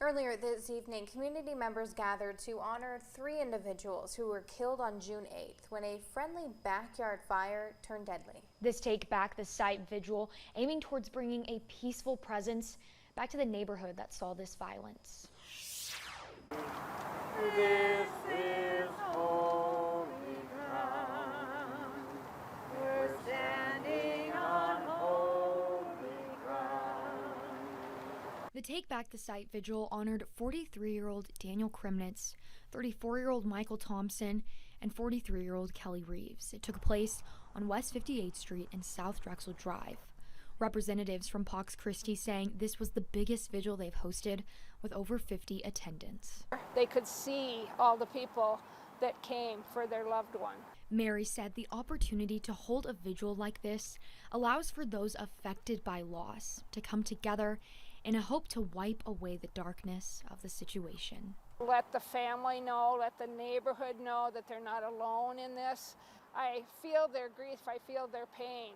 Earlier this evening, community members gathered to honor 3 individuals who were killed on June 8th when a friendly backyard fire turned deadly. This Take Back the Site vigil aiming towards bringing a peaceful presence back to the neighborhood that saw this violence. This is holy ground. We're standing on holy ground. The Take Back the Site vigil honored 43-year-old Daniel Kremnitz, 34-year-old Michael Thompson, and 43-year-old Kelly Reeves. It took place on West 58th Street and South Drexel Drive. Representatives from Pax Christi saying this was the biggest vigil they've hosted, with over 50 attendants. They could see all the people that came for their loved one. Mary said the opportunity to hold a vigil like this allows for those affected by loss to come together in a hope to wipe away the darkness of the situation. Let the family know, let the neighborhood know that they're not alone in this. I feel their grief, I feel their pain.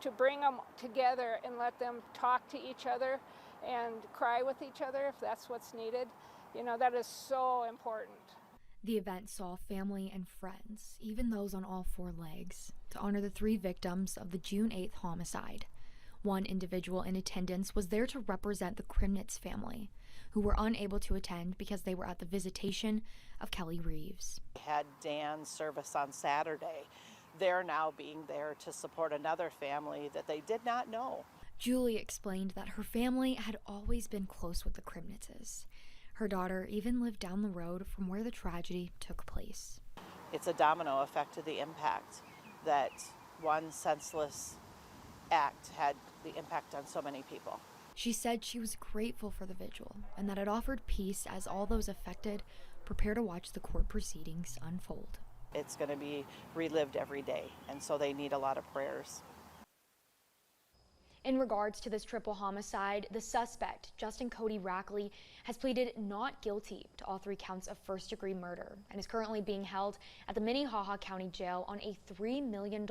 To bring them together and let them talk to each other and cry with each other if that's what's needed, you know, that is so important. The event saw family and friends, even those on all 4 legs, to honor the 3 victims of the June 8th homicide. One individual in attendance was there to represent the Kremnitz family, who were unable to attend because they were at the visitation of Kelly Reeves. We had Dan's service on Saturday. They're now being there to support another family that they did not know. Julie explained that her family had always been close with the Kremnitzes. Her daughter even lived down the road from where the tragedy took place. It's a domino effect of the impact, that one senseless act had the impact on so many people. She said she was grateful for the vigil and that it offered peace as all those affected prepare to watch the court proceedings unfold. It's going to be relived every day, and so they need a lot of prayers. In regards to this triple homicide, the suspect, Justin Cody Rackley, has pleaded not guilty to all 3 counts of first-degree murder and is currently being held at the Minnehaha County Jail on a $3 million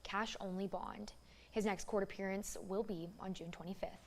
cash-only bond. His next court appearance will be on June 25th.